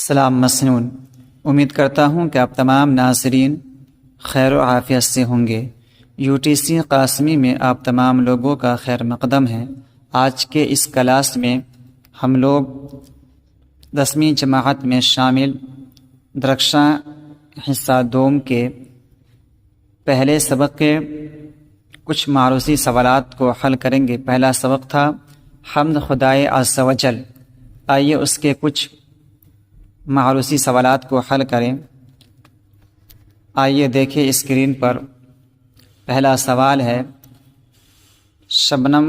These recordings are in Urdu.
سلام مسنون۔ امید کرتا ہوں کہ آپ تمام ناظرین خیر و عافیت سے ہوں گے۔ UTC قاسمی میں آپ تمام لوگوں کا خیر مقدم ہے۔ آج کے اس کلاس میں ہم لوگ 10ویں جماعت میں شامل درخشاں حصہ دوم کے پہلے سبق کے کچھ معروضی سوالات کو حل کریں گے۔ پہلا سبق تھا حمد خدائے عز و جل۔ آئیے اس کے کچھ معروضی سوالات کو حل کریں۔ آئیے دیکھیں اسکرین پر۔ پہلا سوال ہے، شبنم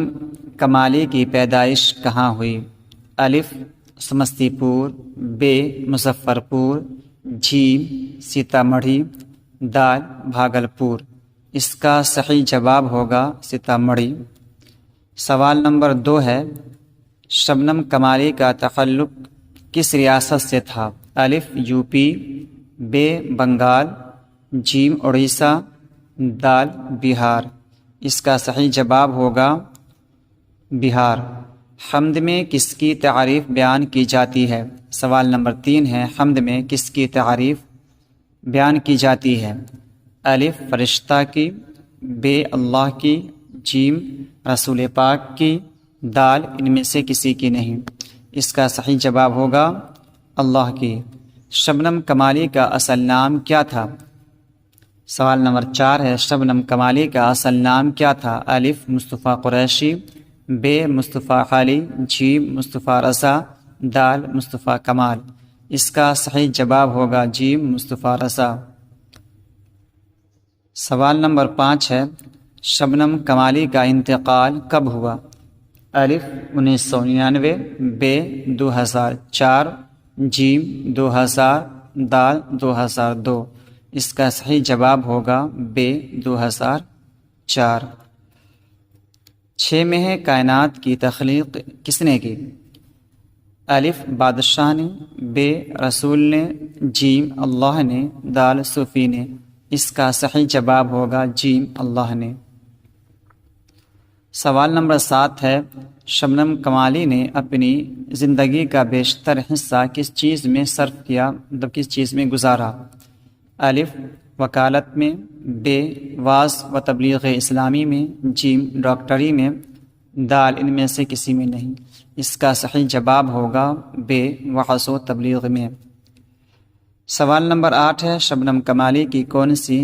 کمالی کی پیدائش کہاں ہوئی؟ الف سمستی پور، ب مظفر پور، جیم سیتامڑھی، دال بھاگلپور۔ اس کا صحیح جواب ہوگا سیتامڑھی۔ سوال نمبر 2 ہے، شبنم کمالی کا تعلق کس ریاست سے تھا؟ الف UP، ب بنگال، جیم اڑیسہ، دال بہار۔ اس کا صحیح جواب ہوگا بہار۔ حمد میں کس کی تعریف بیان کی جاتی ہے؟ سوال نمبر 3 ہے، حمد میں کس کی تعریف بیان کی جاتی ہے؟ الف فرشتہ کی، ب اللہ کی، جیم رسول پاک کی، دال ان میں سے کسی کی نہیں۔ اس کا صحیح جواب ہوگا اللہ کی۔ شبنم کمالی کا اصل نام کیا تھا؟ سوال نمبر 4 ہے، شبنم کمالی کا اصل نام کیا تھا؟ الف مصطفیٰ قریشی، ب مصطفیٰ علی، جیم مصطفیٰ رضا، دال مصطفیٰ کمال۔ اس کا صحیح جواب ہوگا جیم مصطفیٰ رضا۔ سوال نمبر 5 ہے، شبنم کمالی کا انتقال کب ہوا؟ الف 1999، ب 2004، جیم 2000، دال 2002۔ اس کا صحیح جواب ہوگا ب 2004۔ 6 ماہ کائنات کی تخلیق کس نے کی؟ الف بادشاہ نے، ب رسول نے، جیم اللہ نے، دال صوفی نے۔ اس کا صحیح جواب ہوگا جیم اللہ نے۔ سوال نمبر 7 ہے، شبنم کمالی نے اپنی زندگی کا بیشتر حصہ کس چیز میں صرف کیا، مطلب کس چیز میں گزارا؟ الف وکالت میں، ب واعظ و تبلیغ اسلامی میں، جیم ڈاکٹری میں، دال ان میں سے کسی میں نہیں۔ اس کا صحیح جواب ہوگا ب واعظ و تبلیغ میں۔ سوال نمبر 8 ہے، شبنم کمالی کی کون سی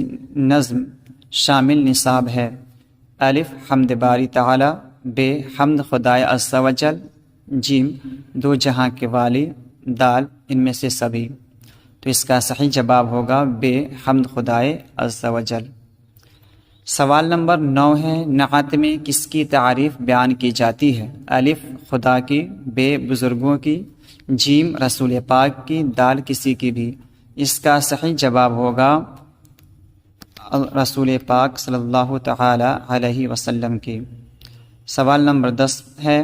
نظم شامل نصاب ہے؟ الف حمد باری تعالی، ب حمد خدائے عز و جل، جیم دو جہاں کے والی، دال ان میں سے سبھی۔ تو اس کا صحیح جواب ہوگا ب حمد خدائے عز و جل۔ سوال نمبر 9 ہے، نعت میں کس کی تعریف بیان کی جاتی ہے؟ الف خدا کی، ب بزرگوں کی، جیم رسول پاک کی، دال کسی کی بھی۔ اس کا صحیح جواب ہوگا رسول پاک صلی اللہ تعالی علیہ وسلم کی۔ سوال نمبر 10 ہے،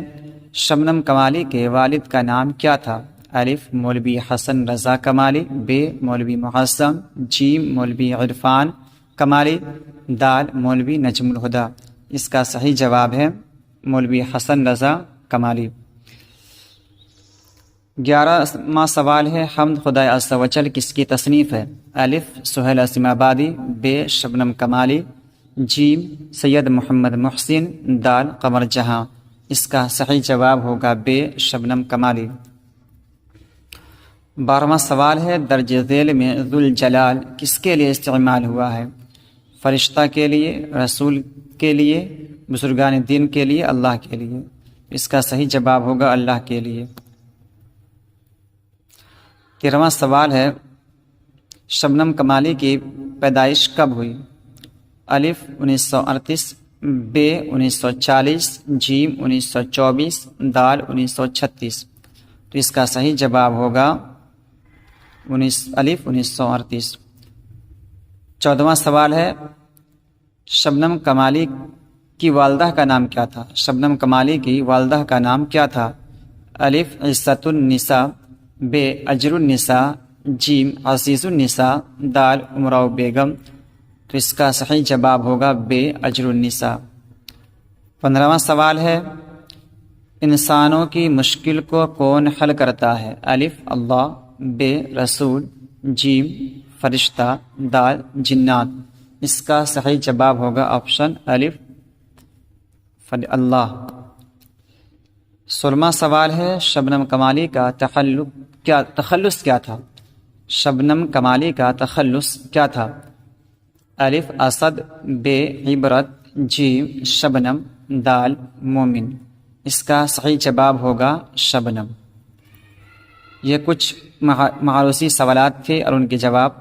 شبنم کمالی کے والد کا نام کیا تھا؟ الف مولوی حسن رضا کمالی، ب مولوی معظم، جیم مولوی عرفان کمالی، دال مولوی نجم الہدیٰ۔ اس کا صحیح جواب ہے مولوی حسن رضا کمالی۔ 11واں سوال ہے، حمد خدائے عز و جل کس کی تصنیف ہے؟ الف سہیل عظیم آبادی، ب شبنم کمالی، جیم سید محمد محسن، دال قمر جہاں۔ اس کا صحیح جواب ہوگا ب شبنم کمالی۔ 12واں سوال ہے، درج ذیل میں ذوالجلال کس کے لیے استعمال ہوا ہے؟ فرشتہ کے لیے، رسول کے لیے، بزرگان دین کے لیے، اللہ کے لیے۔ اس کا صحیح جواب ہوگا اللہ کے لیے۔ 13واں سوال ہے، شبنم کمالی کی پیدائش کب ہوئی؟ الف 1938، ب 1940، جیم 1924، دال 1936۔ تو اس کا صحیح جواب ہوگا الف 1938۔ 14واں سوال ہے، شبنم کمالی کی والدہ کا نام کیا تھا؟ شبنم کمالی کی والدہ کا نام کیا تھا؟ الف عزت النساء، ب اجر النساء، جیم عزیز النساء، دال امراء بیگم۔ تو اس کا صحیح جواب ہوگا ب اجر النساء۔ 15واں سوال ہے، انسانوں کی مشکل کو کون حل کرتا ہے؟ الف اللہ، بے رسول، جیم فرشتہ، دال جنات۔ اس کا صحیح جواب ہوگا آپشن الف اللہ۔ 16واں سوال ہے شبنم کمالی کا تخلص کیا تھا؟ شبنم کمالی کا تخلص کیا تھا؟ الف اسد، بے عبرت، جیم شبنم، دال مومن۔ اس کا صحیح جواب ہوگا شبنم۔ یہ کچھ معروضی سوالات تھے اور ان کے جواب۔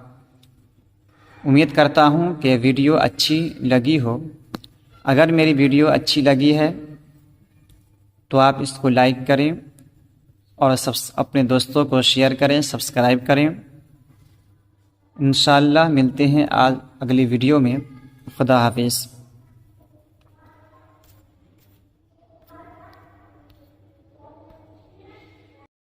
امید کرتا ہوں کہ ویڈیو اچھی لگی ہو۔ اگر میری ویڈیو اچھی لگی ہے تو آپ اس کو لائک کریں اور اپنے دوستوں کو شیئر کریں، سبسکرائب کریں۔ انشاءاللہ ملتے ہیں اگلی ویڈیو میں۔ خدا حافظ۔